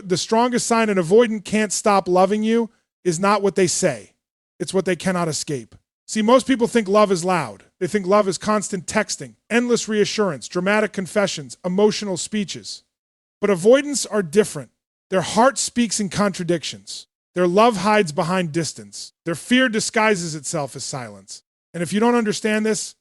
the strongest sign an avoidant can't stop loving you is not what they say. It's what they cannot escape. See, most people think love is loud. They think love is constant texting, endless reassurance, dramatic confessions, emotional speeches. But avoidants are different. Their heart speaks in contradictions. Their love hides behind distance. Their fear disguises itself as silence. And if you don't understand this,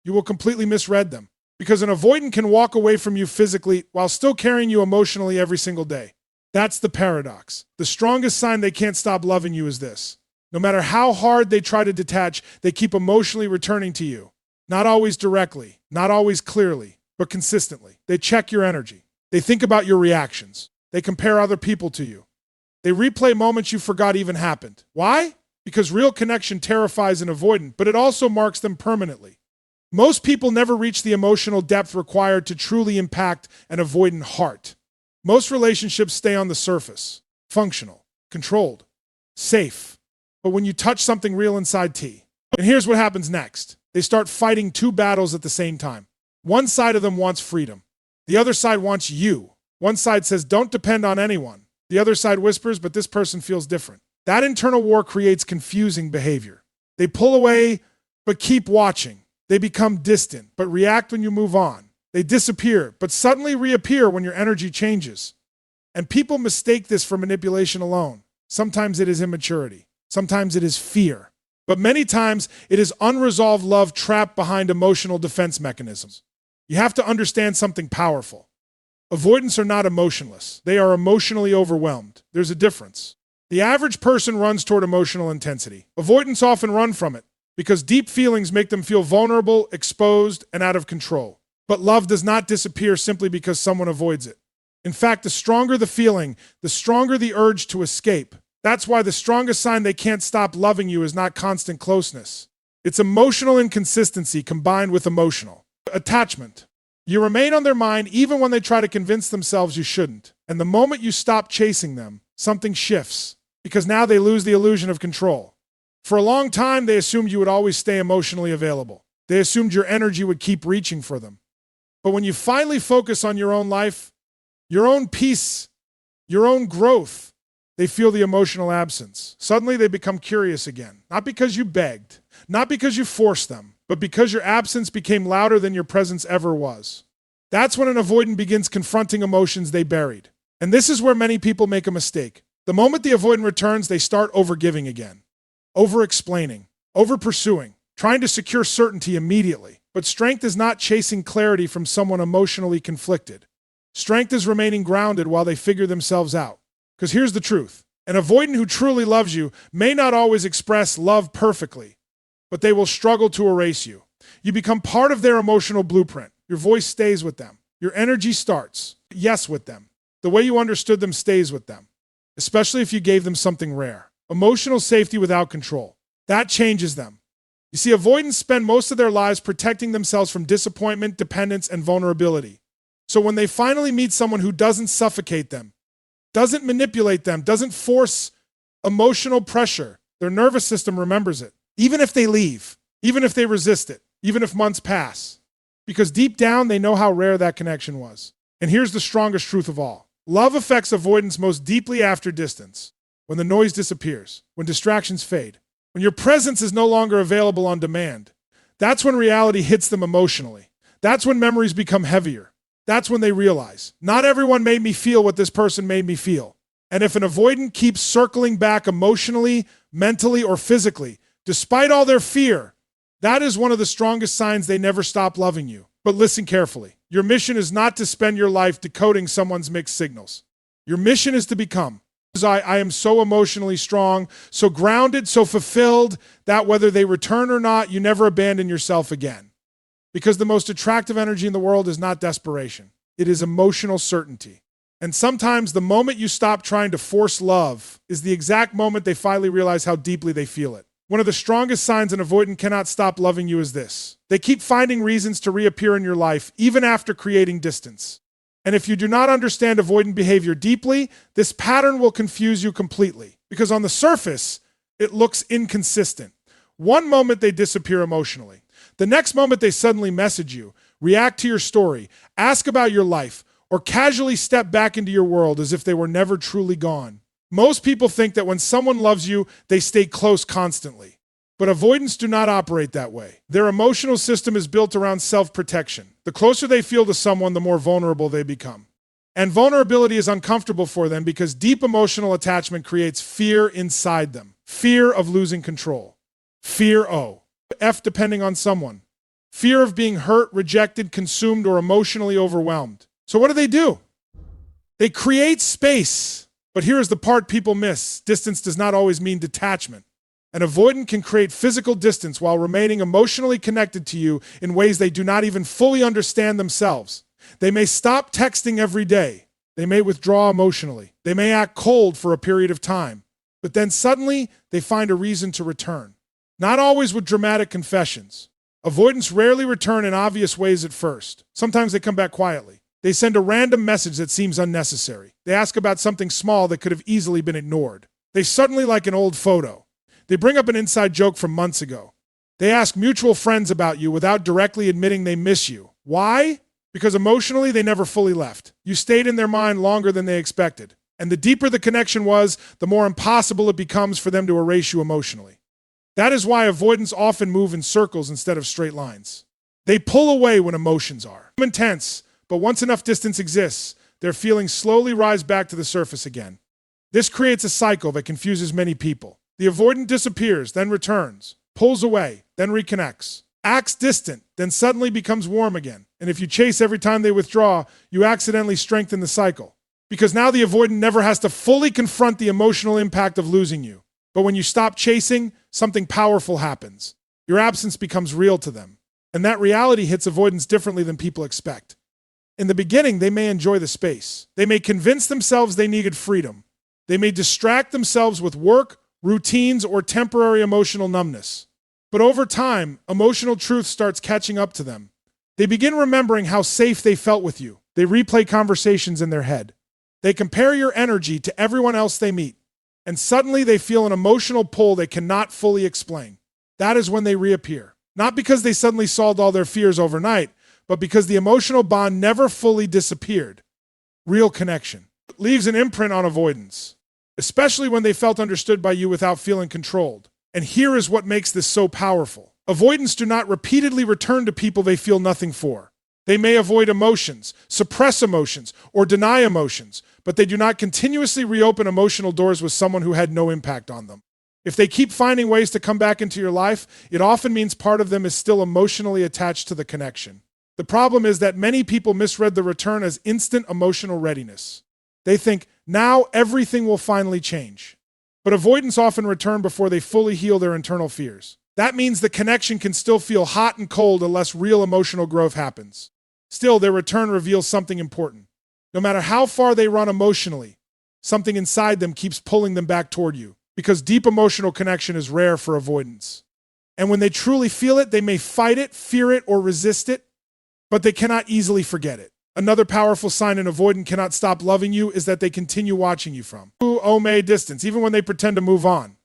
you will completely misread them. Because an avoidant can walk away from you physically while still carrying you emotionally every single day. That's the paradox. The strongest sign they can't stop loving you is this. No matter how hard they try to detach, they keep emotionally returning to you. Not always directly, not always clearly, but consistently. They check your energy. They think about your reactions. They compare other people to you. They replay moments you forgot even happened. Why? Because real connection terrifies an avoidant, but it also marks them permanently. Most people never reach the emotional depth required to truly impact an avoidant heart. Most relationships stay on the surface, functional, controlled, safe. But when you touch something real inside T, and here's what happens next. They start fighting two battles at the same time. One side of them wants freedom. The other side wants you. One side says, don't depend on anyone. The other side whispers, but this person feels different. That internal war creates confusing behavior. They pull away, but keep watching. They become distant, but react when you move on. They disappear, but suddenly reappear when your energy changes. And people mistake this for manipulation alone. Sometimes it is immaturity. Sometimes it is fear. But many times it is unresolved love trapped behind emotional defense mechanisms. You have to understand something powerful. Avoidants are not emotionless. They are emotionally overwhelmed. There's a difference. The average person runs toward emotional intensity. Avoidants often run from it because deep feelings make them feel vulnerable, exposed, and out of control. But love does not disappear simply because someone avoids it. In fact, the stronger the feeling, the stronger the urge to escape. That's why the strongest sign they can't stop loving you is not constant closeness. It's emotional inconsistency combined with emotional attachment. You remain on their mind even when they try to convince themselves you shouldn't. And the moment you stop chasing them, something shifts, because now they lose the illusion of control. For a long time, they assumed you would always stay emotionally available. They assumed your energy would keep reaching for them. But when you finally focus on your own life, your own peace, your own growth, they feel the emotional absence. Suddenly they become curious again. Not because you begged, not because you forced them, but because your absence became louder than your presence ever was. That's when an avoidant begins confronting emotions they buried. And this is where many people make a mistake. The moment the avoidant returns, they start overgiving again. Over-explaining, over-pursuing, trying to secure certainty immediately. But strength is not chasing clarity from someone emotionally conflicted. Strength is remaining grounded while they figure themselves out. Because here's the truth. An avoidant who truly loves you may not always express love perfectly, but they will struggle to erase you. You become part of their emotional blueprint. Your voice stays with them. Your energy starts, yes, with them. The way you understood them stays with them, especially if you gave them something rare. Emotional safety without control. That changes them. You see, avoidants spend most of their lives protecting themselves from disappointment, dependence, and vulnerability. So when they finally meet someone who doesn't suffocate them, doesn't manipulate them, doesn't force emotional pressure, their nervous system remembers it. Even if they leave, even if they resist it, even if months pass. Because deep down, they know how rare that connection was. And here's the strongest truth of all. Love affects avoidance most deeply after distance. When the noise disappears, when distractions fade, when your presence is no longer available on demand. That's when reality hits them emotionally. That's when memories become heavier. That's when they realize, not everyone made me feel what this person made me feel. And if an avoidant keeps circling back emotionally, mentally, or physically, despite all their fear, that is one of the strongest signs they never stop loving you. But listen carefully. Your mission is not to spend your life decoding someone's mixed signals. Your mission is to become. I am so emotionally strong, so grounded, so fulfilled, that whether they return or not, you never abandon yourself again. Because the most attractive energy in the world is not desperation. It is emotional certainty. And sometimes the moment you stop trying to force love is the exact moment they finally realize how deeply they feel it. One of the strongest signs an avoidant cannot stop loving you is this. They keep finding reasons to reappear in your life, even after creating distance. And if you do not understand avoidant behavior deeply, this pattern will confuse you completely. Because on the surface, it looks inconsistent. One moment they disappear emotionally. The next moment they suddenly message you, react to your story, ask about your life, or casually step back into your world as if they were never truly gone. Most people think that when someone loves you, they stay close constantly. But avoidants do not operate that way. Their emotional system is built around self-protection. The closer they feel to someone, the more vulnerable they become. And vulnerability is uncomfortable for them because deep emotional attachment creates fear inside them. Fear of losing control. Fear O. F depending on someone. Fear of being hurt, rejected, consumed, or emotionally overwhelmed. So what do? They create space. But here is the part people miss. Distance does not always mean detachment. An avoidant can create physical distance while remaining emotionally connected to you in ways they do not even fully understand themselves. They may stop texting every day. They may withdraw emotionally. They may act cold for a period of time. But then suddenly, they find a reason to return. Not always with dramatic confessions. Avoidants rarely return in obvious ways at first. Sometimes they come back quietly. They send a random message that seems unnecessary. They ask about something small that could have easily been ignored. They suddenly like an old photo. They bring up an inside joke from months ago. They ask mutual friends about you without directly admitting they miss you. Why? Because emotionally, they never fully left. You stayed in their mind longer than they expected. And the deeper the connection was, the more impossible it becomes for them to erase you emotionally. That is why avoidants often move in circles instead of straight lines. They pull away when emotions are intense, but once enough distance exists, their feelings slowly rise back to the surface again. This creates a cycle that confuses many people. The avoidant disappears, then returns, pulls away, then reconnects, acts distant, then suddenly becomes warm again. And if you chase every time they withdraw, you accidentally strengthen the cycle. Because now the avoidant never has to fully confront the emotional impact of losing you. But when you stop chasing, something powerful happens. Your absence becomes real to them. And that reality hits avoidants differently than people expect. In the beginning, they may enjoy the space. They may convince themselves they needed freedom. They may distract themselves with work, routines, or temporary emotional numbness. But over time, emotional truth starts catching up to them. They begin remembering how safe they felt with you. They replay conversations in their head. They compare your energy to everyone else they meet. And suddenly they feel an emotional pull they cannot fully explain. That is when they reappear. Not because they suddenly solved all their fears overnight, but because the emotional bond never fully disappeared. Real connection leaves an imprint on avoidance, especially when they felt understood by you without feeling controlled. And here is what makes this so powerful. Avoidants do not repeatedly return to people they feel nothing for. They may avoid emotions, suppress emotions, or deny emotions, but they do not continuously reopen emotional doors with someone who had no impact on them. If they keep finding ways to come back into your life, it often means part of them is still emotionally attached to the connection. The problem is that many people misread the return as instant emotional readiness. They think, now everything will finally change. But avoidants often return before they fully heal their internal fears. That means the connection can still feel hot and cold unless real emotional growth happens. Still, their return reveals something important. No matter how far they run emotionally, something inside them keeps pulling them back toward you, because deep emotional connection is rare for avoidants. And when they truly feel it, they may fight it, fear it, or resist it, but they cannot easily forget it. Another powerful sign an avoidant cannot stop loving you is that they continue watching you from distance, even when they pretend to move on.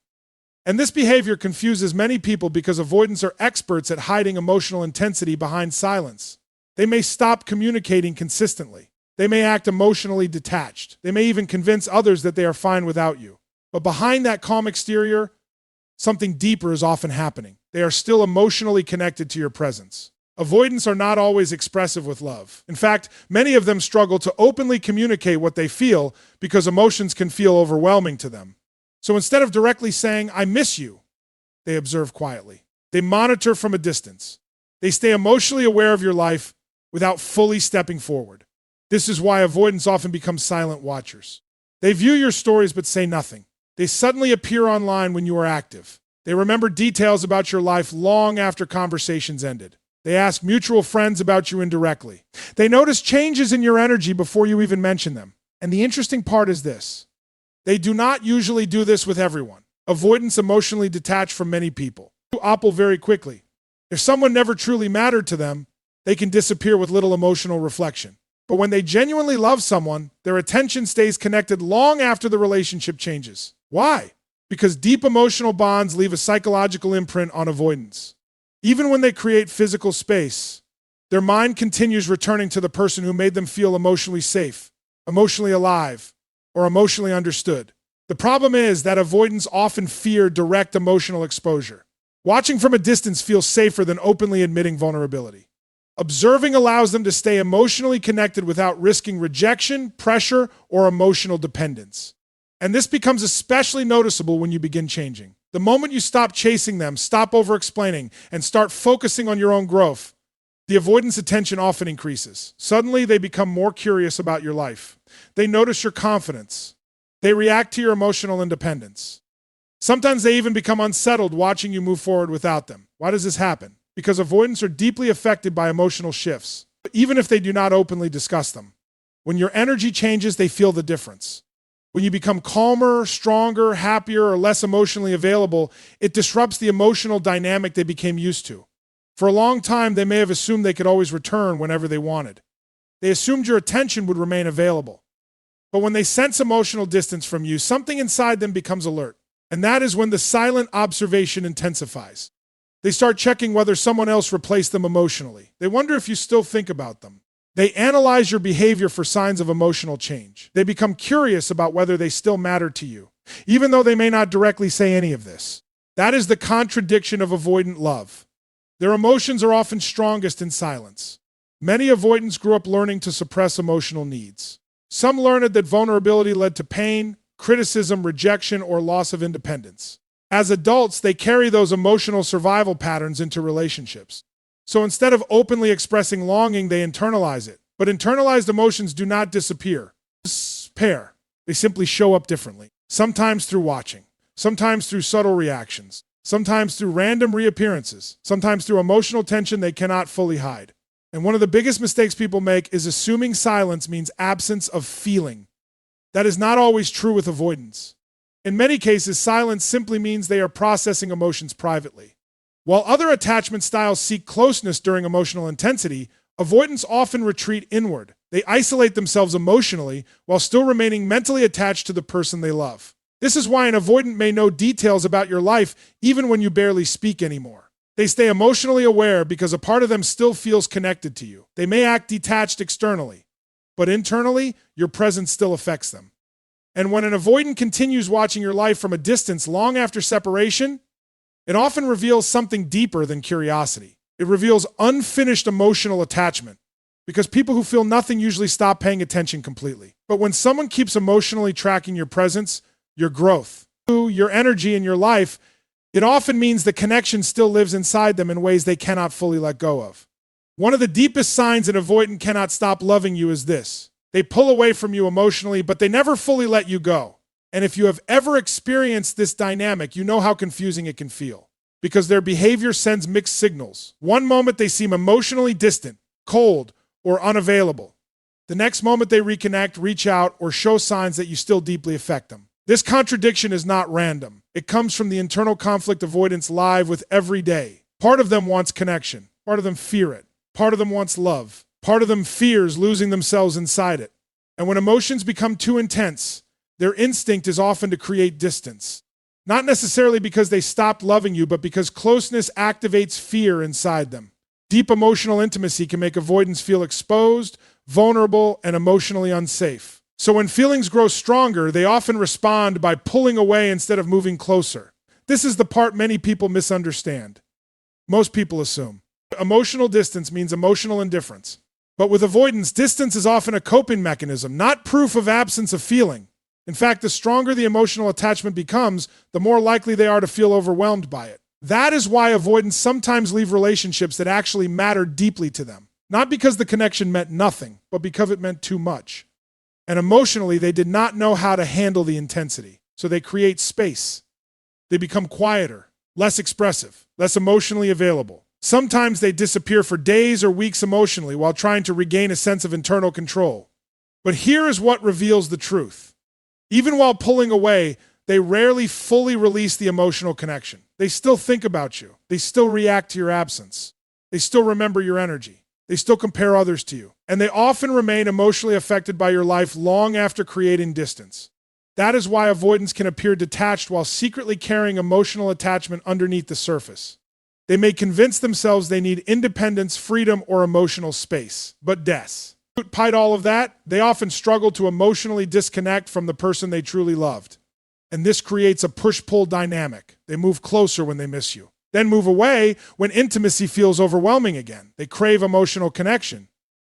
And this behavior confuses many people because avoidants are experts at hiding emotional intensity behind silence. They may stop communicating consistently. They may act emotionally detached. They may even convince others that they are fine without you. But behind that calm exterior, something deeper is often happening. They are still emotionally connected to your presence. Avoidants are not always expressive with love. In fact, many of them struggle to openly communicate what they feel because emotions can feel overwhelming to them. So instead of directly saying, "I miss you," they observe quietly. They monitor from a distance. They stay emotionally aware of your life without fully stepping forward. This is why avoidants often become silent watchers. They view your stories but say nothing. They suddenly appear online when you are active. They remember details about your life long after conversations ended. They ask mutual friends about you indirectly. They notice changes in your energy before you even mention them. And the interesting part is this. They do not usually do this with everyone. Avoidants emotionally detach from many people. Opple very quickly. If someone never truly mattered to them, they can disappear with little emotional reflection. But when they genuinely love someone, their attention stays connected long after the relationship changes. Why? Because deep emotional bonds leave a psychological imprint on avoidance. Even when they create physical space, Their mind continues returning to the person who made them feel emotionally safe, emotionally alive, or emotionally understood. The problem is that avoidants often fear direct emotional exposure. Watching from a distance feels safer than openly admitting vulnerability. Observing allows them to stay emotionally connected without risking rejection, pressure, or emotional dependence. And this becomes especially noticeable when you begin changing. The moment you stop chasing them, stop over-explaining, and start focusing on your own growth, the avoidance attention often increases. Suddenly, they become more curious about your life. They notice your confidence. They react to your emotional independence. Sometimes they even become unsettled watching you move forward without them. Why does this happen? Because avoidants are deeply affected by emotional shifts, even if they do not openly discuss them. When your energy changes, they feel the difference. When you become calmer, stronger, happier, or less emotionally available, it disrupts the emotional dynamic they became used to. For a long time, they may have assumed they could always return whenever they wanted. They assumed your attention would remain available. But when they sense emotional distance from you, something inside them becomes alert. And that is when the silent observation intensifies. They start checking whether someone else replaced them emotionally. They wonder if you still think about them. They analyze your behavior for signs of emotional change. They become curious about whether they still matter to you, even though they may not directly say any of this. That is the contradiction of avoidant love. Their emotions are often strongest in silence. Many avoidants grew up learning to suppress emotional needs. Some learned that vulnerability led to pain, criticism, rejection, or loss of independence. As adults, they carry those emotional survival patterns into relationships. So instead of openly expressing longing, they internalize it. But internalized emotions do not disappear. They simply show up differently. Sometimes through watching, sometimes through subtle reactions, sometimes through random reappearances, sometimes through emotional tension they cannot fully hide. And one of the biggest mistakes people make is assuming silence means absence of feeling. That is not always true with avoidance. In many cases, silence simply means they are processing emotions privately. While other attachment styles seek closeness during emotional intensity, avoidants often retreat inward. They isolate themselves emotionally while still remaining mentally attached to the person they love. This is why an avoidant may know details about your life even when you barely speak anymore. They stay emotionally aware because a part of them still feels connected to you. They may act detached externally, but internally, your presence still affects them. And when an avoidant continues watching your life from a distance long after separation, it often reveals something deeper than curiosity. It reveals unfinished emotional attachment, because people who feel nothing usually stop paying attention completely. But when someone keeps emotionally tracking your presence, your growth, your energy in your life, it often means the connection still lives inside them in ways they cannot fully let go of. One of the deepest signs an avoidant cannot stop loving you is this. They pull away from you emotionally, but they never fully let you go. And if you have ever experienced this dynamic, you know how confusing it can feel. Because their behavior sends mixed signals. One moment they seem emotionally distant, cold, or unavailable. The next moment they reconnect, reach out, or show signs that you still deeply affect them. This contradiction is not random. It comes from the internal conflict avoidants live with every day. Part of them wants connection. Part of them fear it. Part of them wants love. Part of them fears losing themselves inside it. And when emotions become too intense, their instinct is often to create distance. Not necessarily because they stopped loving you, but because closeness activates fear inside them. Deep emotional intimacy can make avoidants feel exposed, vulnerable, and emotionally unsafe. So when feelings grow stronger, they often respond by pulling away instead of moving closer. This is the part many people misunderstand. Most people assume emotional distance means emotional indifference. But with avoidance, distance is often a coping mechanism, not proof of absence of feeling. In fact, the stronger the emotional attachment becomes, the more likely they are to feel overwhelmed by it. That is why avoidants sometimes leave relationships that actually matter deeply to them. Not because the connection meant nothing, but because it meant too much. And emotionally, they did not know how to handle the intensity. So they create space. They become quieter, less expressive, less emotionally available. Sometimes they disappear for days or weeks emotionally while trying to regain a sense of internal control. But here is what reveals the truth. Even while pulling away, they rarely fully release the emotional connection. They still think about you. They still react to your absence. They still remember your energy. They still compare others to you. And they often remain emotionally affected by your life long after creating distance. That is why avoidance can appear detached while secretly carrying emotional attachment underneath the surface. They may convince themselves they need independence, freedom, or emotional space. But despite all of that, they often struggle to emotionally disconnect from the person they truly loved. And this creates a push-pull dynamic. They move closer when they miss you, then move away when intimacy feels overwhelming again. They crave emotional connection,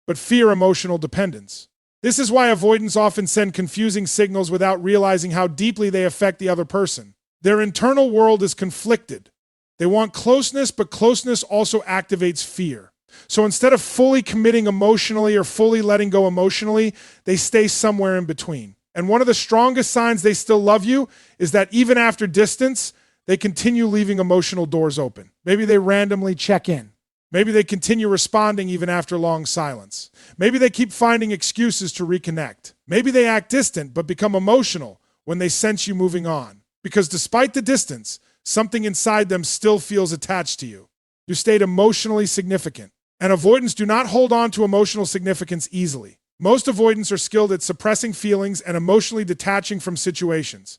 but fear emotional dependence. This is why avoidants often send confusing signals without realizing how deeply they affect the other person. Their internal world is conflicted. They want closeness, but closeness also activates fear. So instead of fully committing emotionally or fully letting go emotionally, they stay somewhere in between. And one of the strongest signs they still love you is that even after distance, they continue leaving emotional doors open. Maybe they randomly check in. Maybe they continue responding even after long silence. Maybe they keep finding excuses to reconnect. Maybe they act distant but become emotional when they sense you moving on. Because despite the distance, something inside them still feels attached to you. You stayed emotionally significant. And avoidants do not hold on to emotional significance easily. Most avoidants are skilled at suppressing feelings and emotionally detaching from situations.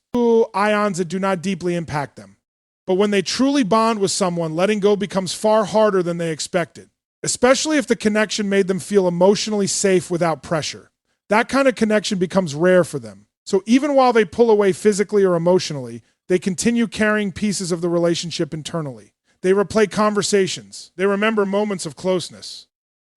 Ions that do not deeply impact them. But when they truly bond with someone, letting go becomes far harder than they expected, especially if the connection made them feel emotionally safe without pressure. That kind of connection becomes rare for them. So even while they pull away physically or emotionally, they continue carrying pieces of the relationship internally. They replay conversations. They remember moments of closeness.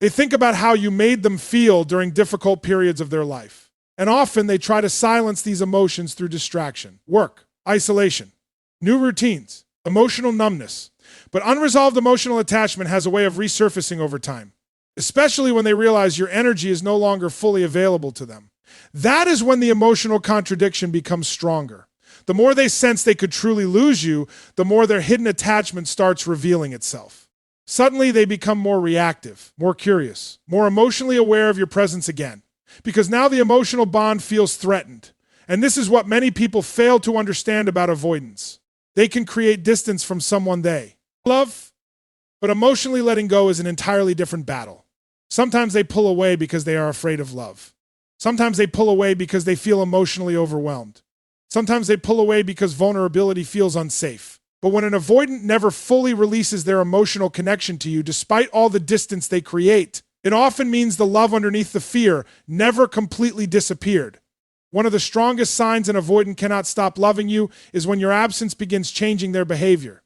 They think about how you made them feel during difficult periods of their life. And often they try to silence these emotions through distraction, work, isolation, new routines, emotional numbness. But unresolved emotional attachment has a way of resurfacing over time, especially when they realize your energy is no longer fully available to them. That is when the emotional contradiction becomes stronger. The more they sense they could truly lose you, the more their hidden attachment starts revealing itself. Suddenly, they become more reactive, more curious, more emotionally aware of your presence again, because now the emotional bond feels threatened. And this is what many people fail to understand about avoidance. They can create distance from someone they love, but emotionally letting go is an entirely different battle. Sometimes they pull away because they are afraid of love. Sometimes they pull away because they feel emotionally overwhelmed. Sometimes they pull away because vulnerability feels unsafe. But when an avoidant never fully releases their emotional connection to you, despite all the distance they create, it often means the love underneath the fear never completely disappeared. One of the strongest signs an avoidant cannot stop loving you is when your absence begins changing their behavior.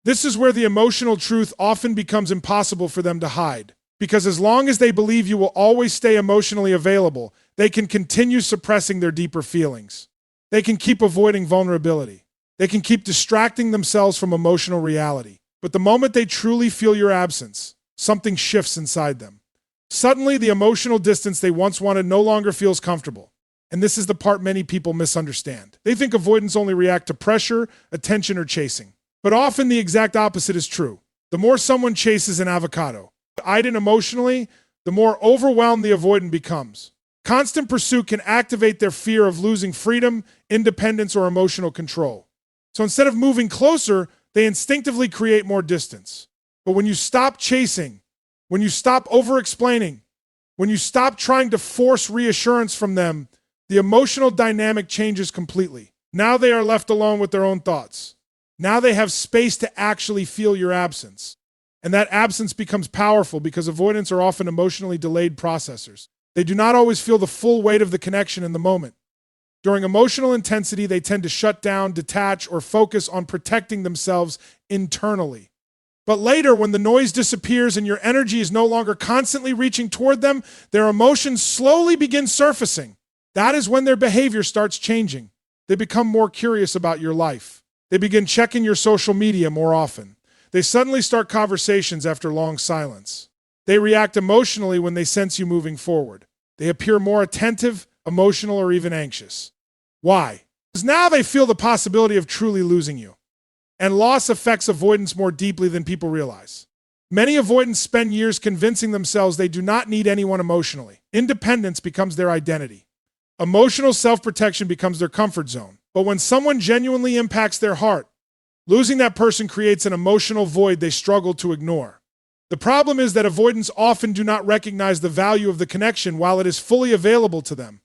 This is where the emotional truth often becomes impossible for them to hide. Because as long as they believe you will always stay emotionally available, they can continue suppressing their deeper feelings. They can keep avoiding vulnerability. They can keep distracting themselves from emotional reality. But the moment they truly feel your absence, something shifts inside them. Suddenly, the emotional distance they once wanted no longer feels comfortable. And this is the part many people misunderstand. They think avoidants only react to pressure, attention, or chasing. But often the exact opposite is true. The more someone chases an avocado, eyed in emotionally, the more overwhelmed the avoidant becomes. Constant pursuit can activate their fear of losing freedom, independence, or emotional control. So instead of moving closer, they instinctively create more distance. But when you stop chasing, when you stop over-explaining, when you stop trying to force reassurance from them, the emotional dynamic changes completely. Now they are left alone with their own thoughts. Now they have space to actually feel your absence. And that absence becomes powerful because avoidants are often emotionally delayed processors. They do not always feel the full weight of the connection in the moment. During emotional intensity, they tend to shut down, detach, or focus on protecting themselves internally. But later, when the noise disappears and your energy is no longer constantly reaching toward them, their emotions slowly begin surfacing. That is when their behavior starts changing. They become more curious about your life. They begin checking your social media more often. They suddenly start conversations after long silence. They react emotionally when they sense you moving forward. They appear more attentive, emotional, or even anxious. Why? Because now they feel the possibility of truly losing you. And loss affects avoidance more deeply than people realize. Many avoidants spend years convincing themselves they do not need anyone emotionally. Independence becomes their identity. Emotional self-protection becomes their comfort zone. But when someone genuinely impacts their heart, losing that person creates an emotional void they struggle to ignore. The problem is that avoidants often do not recognize the value of the connection while it is fully available to them.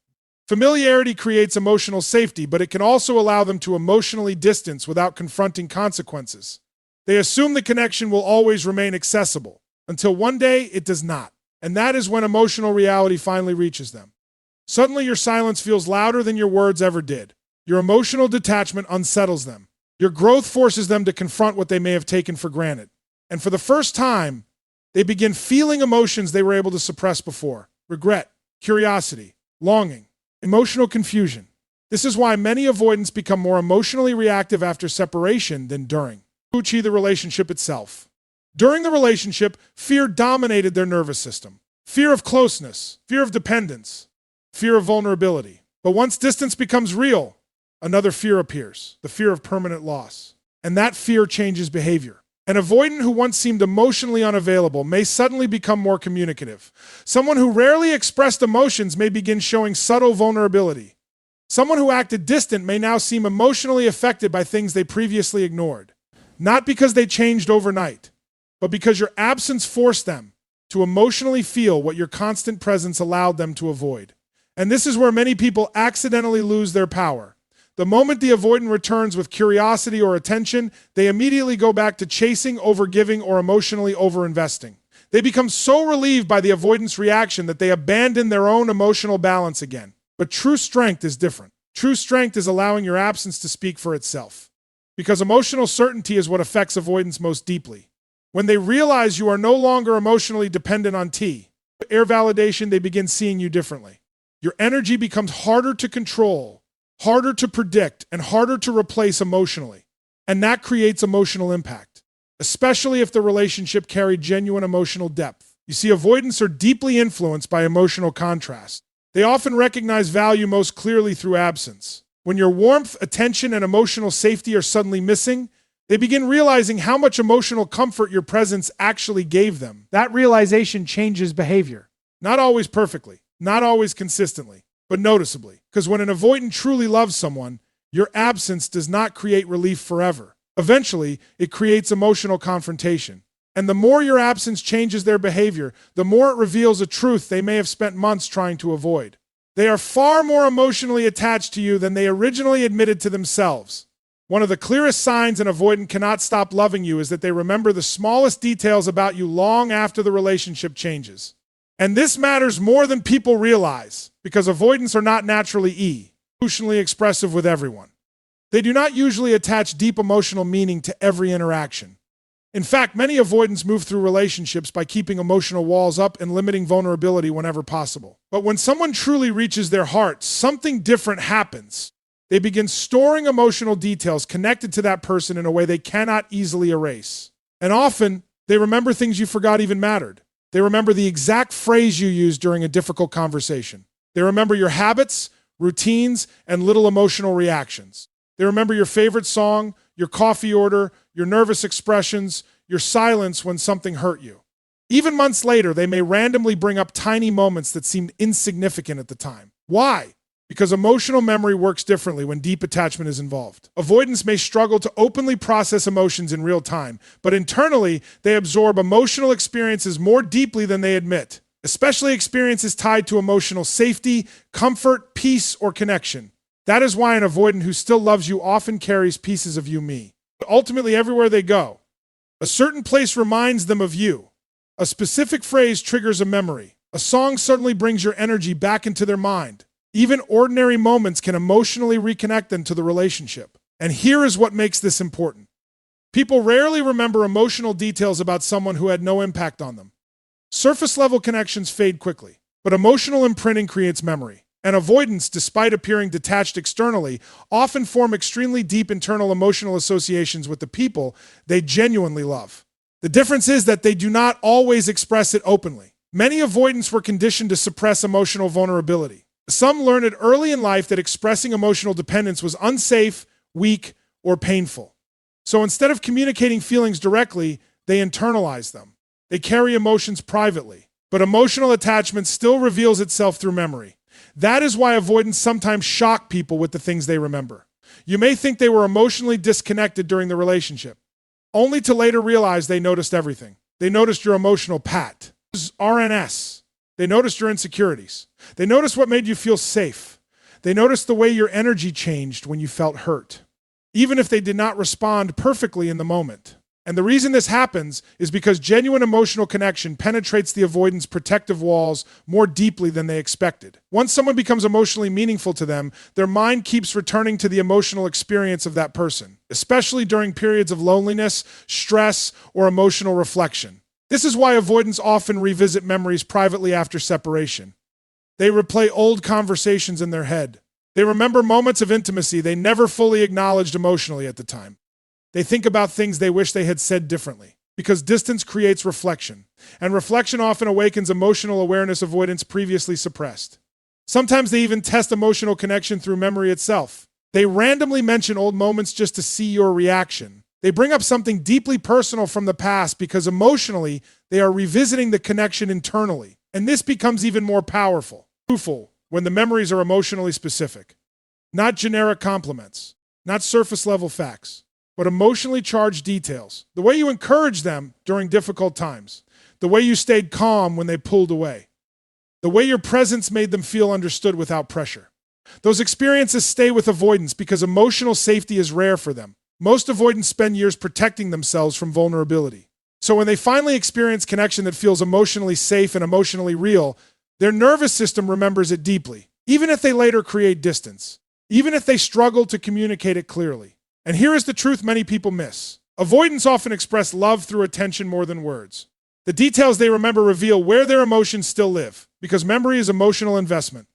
Familiarity creates emotional safety, but it can also allow them to emotionally distance without confronting consequences. They assume the connection will always remain accessible, until one day it does not. And that is when emotional reality finally reaches them. Suddenly your silence feels louder than your words ever did. Your emotional detachment unsettles them. Your growth forces them to confront what they may have taken for granted. And for the first time, they begin feeling emotions they were able to suppress before. Regret, curiosity, longing, emotional confusion. This is why many avoidants become more emotionally reactive after separation than during the relationship itself. During the relationship, fear dominated their nervous system. Fear of closeness, fear of dependence, fear of vulnerability. But once distance becomes real, another fear appears, the fear of permanent loss. And that fear changes behavior. An avoidant who once seemed emotionally unavailable may suddenly become more communicative. Someone who rarely expressed emotions may begin showing subtle vulnerability. Someone who acted distant may now seem emotionally affected by things they previously ignored. Not because they changed overnight, but because your absence forced them to emotionally feel what your constant presence allowed them to avoid. And this is where many people accidentally lose their power. The moment the avoidant returns with curiosity or attention, they immediately go back to chasing, overgiving, or emotionally overinvesting. They become so relieved by the avoidant's reaction that they abandon their own emotional balance again. But true strength is different. True strength is allowing your absence to speak for itself. Because emotional certainty is what affects avoidance most deeply. When they realize you are no longer emotionally dependent on air validation, they begin seeing you differently. Your energy becomes harder to control, harder to predict, and harder to replace emotionally. And that creates emotional impact, especially if the relationship carried genuine emotional depth. You see, avoidants are deeply influenced by emotional contrast. They often recognize value most clearly through absence. When your warmth, attention, and emotional safety are suddenly missing, they begin realizing how much emotional comfort your presence actually gave them. That realization changes behavior. Not always perfectly, not always consistently, but noticeably. Because when an avoidant truly loves someone, your absence does not create relief forever. Eventually, it creates emotional confrontation. And the more your absence changes their behavior, the more it reveals a truth they may have spent months trying to avoid. They are far more emotionally attached to you than they originally admitted to themselves. One of the clearest signs an avoidant cannot stop loving you is that they remember the smallest details about you long after the relationship changes. And this matters more than people realize, because avoidants are not naturally emotionally expressive with everyone. They do not usually attach deep emotional meaning to every interaction. In fact, many avoidants move through relationships by keeping emotional walls up and limiting vulnerability whenever possible. But when someone truly reaches their heart, something different happens. They begin storing emotional details connected to that person in a way they cannot easily erase. And often, they remember things you forgot even mattered. They remember the exact phrase you used during a difficult conversation. They remember your habits, routines, and little emotional reactions. They remember your favorite song, your coffee order, your nervous expressions, your silence when something hurt you. Even months later, they may randomly bring up tiny moments that seemed insignificant at the time. Why? Because emotional memory works differently when deep attachment is involved. Avoidants may struggle to openly process emotions in real time, but internally, they absorb emotional experiences more deeply than they admit, especially experiences tied to emotional safety, comfort, peace, or connection. That is why an avoidant who still loves you often carries pieces of you, But ultimately, everywhere they go, a certain place reminds them of you. A specific phrase triggers a memory. A song suddenly brings your energy back into their mind. Even ordinary moments can emotionally reconnect them to the relationship. And here is what makes this important. People rarely remember emotional details about someone who had no impact on them. Surface-level connections fade quickly, but emotional imprinting creates memory. And avoidants, despite appearing detached externally, often form extremely deep internal emotional associations with the people they genuinely love. The difference is that they do not always express it openly. Many avoidants were conditioned to suppress emotional vulnerability. Some learned it early in life that expressing emotional dependence was unsafe, weak, or painful. So instead of communicating feelings directly, they internalize them. They carry emotions privately. But emotional attachment still reveals itself through memory. That is why avoidants sometimes shock people with the things they remember. You may think they were emotionally disconnected during the relationship, only to later realize they noticed everything. They noticed your emotional RNS. They noticed your insecurities. They noticed what made you feel safe. They noticed the way your energy changed when you felt hurt, even if they did not respond perfectly in the moment. And the reason this happens is because genuine emotional connection penetrates the avoidant's protective walls more deeply than they expected. Once someone becomes emotionally meaningful to them, their mind keeps returning to the emotional experience of that person, especially during periods of loneliness, stress, or emotional reflection. This is why avoidants often revisit memories privately after separation. They replay old conversations in their head. They remember moments of intimacy they never fully acknowledged emotionally at the time. They think about things they wish they had said differently, because distance creates reflection, and reflection often awakens emotional awareness avoidance previously suppressed. Sometimes they even test emotional connection through memory itself. They randomly mention old moments just to see your reaction. They bring up something deeply personal from the past because emotionally they are revisiting the connection internally, and this becomes even more powerful when the memories are emotionally specific. Not generic compliments, not surface level facts, but emotionally charged details. The way you encouraged them during difficult times, the way you stayed calm when they pulled away, the way your presence made them feel understood without pressure. Those experiences stay with avoidants because emotional safety is rare for them. Most avoidants spend years protecting themselves from vulnerability. So when they finally experience connection that feels emotionally safe and emotionally real, their nervous system remembers it deeply, even if they later create distance, even if they struggle to communicate it clearly. And here is the truth many people miss. Avoidants often express love through attention more than words. The details they remember reveal where their emotions still live, because memory is emotional investment.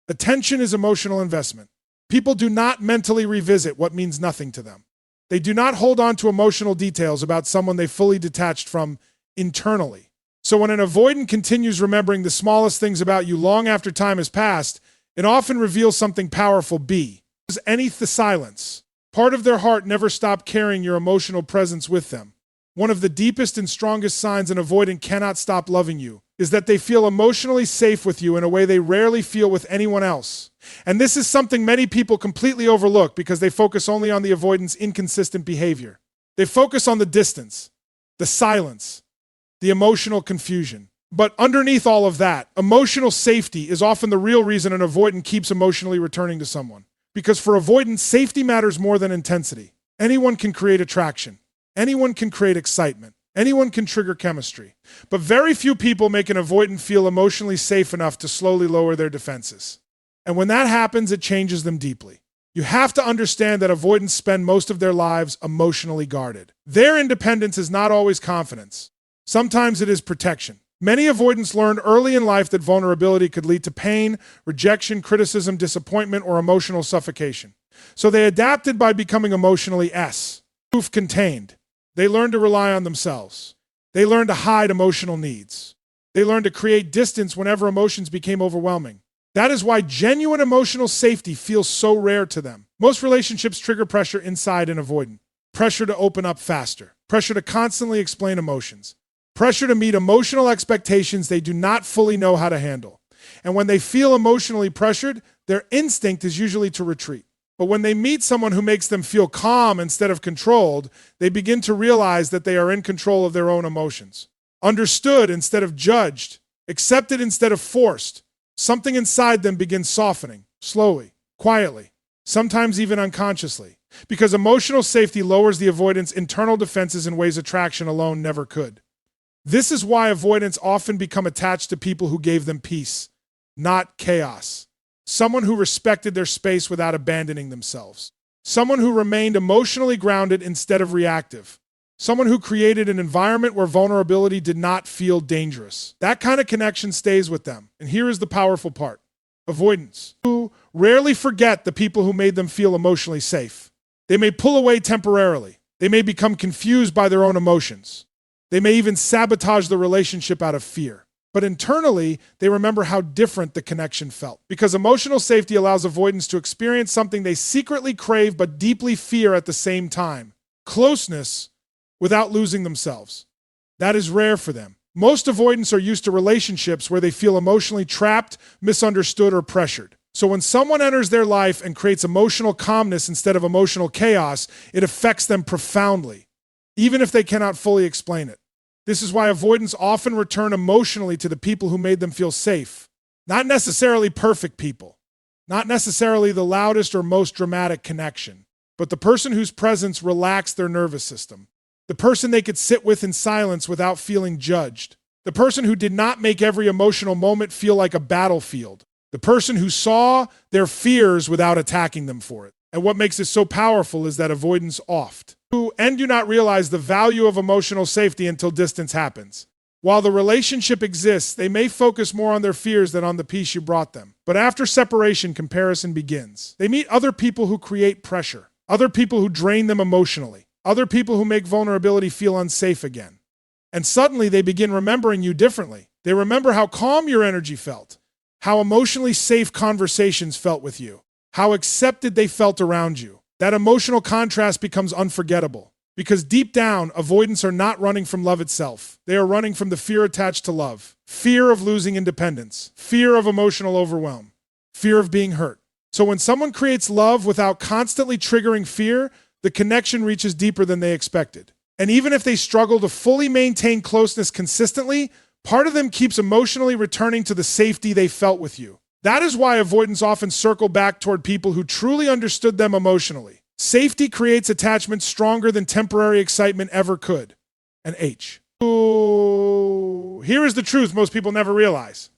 Attention is emotional investment. People do not mentally revisit what means nothing to them. They do not hold on to emotional details about someone they fully detached from internally. So when an avoidant continues remembering the smallest things about you long after time has passed, it often reveals something powerful. The silence. Part of their heart never stopped carrying your emotional presence with them. One of the deepest and strongest signs an avoidant cannot stop loving you is that they feel emotionally safe with you in a way they rarely feel with anyone else. And this is something many people completely overlook because they focus only on the avoidant's inconsistent behavior. They focus on the distance, the silence, the emotional confusion. But underneath all of that, emotional safety is often the real reason an avoidant keeps emotionally returning to someone. Because for avoidance, safety matters more than intensity. Anyone can create attraction. Anyone can create excitement. Anyone can trigger chemistry. But very few people make an avoidant feel emotionally safe enough to slowly lower their defenses. And when that happens, it changes them deeply. You have to understand that avoidants spend most of their lives emotionally guarded. Their independence is not always confidence. Sometimes it is protection. Many avoidants learned early in life that vulnerability could lead to pain, rejection, criticism, disappointment, or emotional suffocation. So they adapted by becoming emotionally contained. They learned to rely on themselves. They learned to hide emotional needs. They learned to create distance whenever emotions became overwhelming. That is why genuine emotional safety feels so rare to them. Most relationships trigger pressure inside an avoidant. Pressure to open up faster. Pressure to constantly explain emotions. Pressure to meet emotional expectations they do not fully know how to handle. And when they feel emotionally pressured, their instinct is usually to retreat. But when they meet someone who makes them feel calm instead of controlled, they begin to realize that they are in control of their own emotions. Understood instead of judged, accepted instead of forced. Something inside them begins softening, slowly, quietly, sometimes even unconsciously. Because emotional safety lowers the avoidant's internal defenses in ways attraction alone never could. This is why avoidants often become attached to people who gave them peace, not chaos. Someone who respected their space without abandoning themselves. Someone who remained emotionally grounded instead of reactive. Someone who created an environment where vulnerability did not feel dangerous. That kind of connection stays with them. And here is the powerful part. Avoidants, who rarely forget the people who made them feel emotionally safe. They may pull away temporarily. They may become confused by their own emotions. They may even sabotage the relationship out of fear. But internally, they remember how different the connection felt. Because emotional safety allows avoidants to experience something they secretly crave but deeply fear at the same time. Closeness without losing themselves. That is rare for them. Most avoidants are used to relationships where they feel emotionally trapped, misunderstood, or pressured. So when someone enters their life and creates emotional calmness instead of emotional chaos, it affects them profoundly, even if they cannot fully explain it. This is why avoidants often return emotionally to the people who made them feel safe. Not necessarily perfect people, not necessarily the loudest or most dramatic connection, but the person whose presence relaxed their nervous system, the person they could sit with in silence without feeling judged, the person who did not make every emotional moment feel like a battlefield, the person who saw their fears without attacking them for it. And what makes it so powerful is that avoidants oft do not realize the value of emotional safety until distance happens. While the relationship exists, they may focus more on their fears than on the peace you brought them. But after separation, comparison begins. They meet other people who create pressure, other people who drain them emotionally, other people who make vulnerability feel unsafe again. And suddenly they begin remembering you differently. They remember how calm your energy felt, how emotionally safe conversations felt with you, how accepted they felt around you. That emotional contrast becomes unforgettable. Because deep down, avoidants are not running from love itself. They are running from the fear attached to love. Fear of losing independence. Fear of emotional overwhelm. Fear of being hurt. So when someone creates love without constantly triggering fear, the connection reaches deeper than they expected. And even if they struggle to fully maintain closeness consistently, part of them keeps emotionally returning to the safety they felt with you. That is why avoidants often circle back toward people who truly understood them emotionally. Safety creates attachment stronger than temporary excitement ever could. And H. Ooh, here is the truth most people never realize.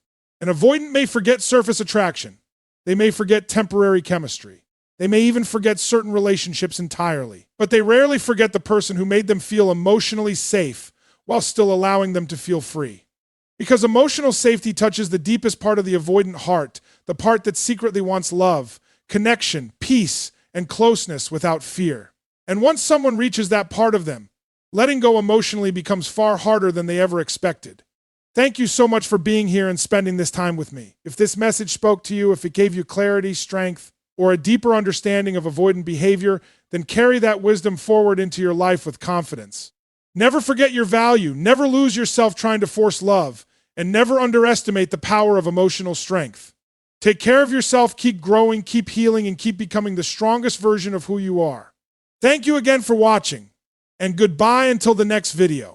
An avoidant may forget surface attraction. They may forget temporary chemistry. They may even forget certain relationships entirely. But they rarely forget the person who made them feel emotionally safe while still allowing them to feel free. Because emotional safety touches the deepest part of the avoidant heart, the part that secretly wants love, connection, peace, and closeness without fear. And once someone reaches that part of them, letting go emotionally becomes far harder than they ever expected. Thank you so much for being here and spending this time with me. If this message spoke to you, if it gave you clarity, strength, or a deeper understanding of avoidant behavior, then carry that wisdom forward into your life with confidence. Never forget your value, never lose yourself trying to force love, and never underestimate the power of emotional strength. Take care of yourself, keep growing, keep healing, and keep becoming the strongest version of who you are. Thank you again for watching, and goodbye until the next video.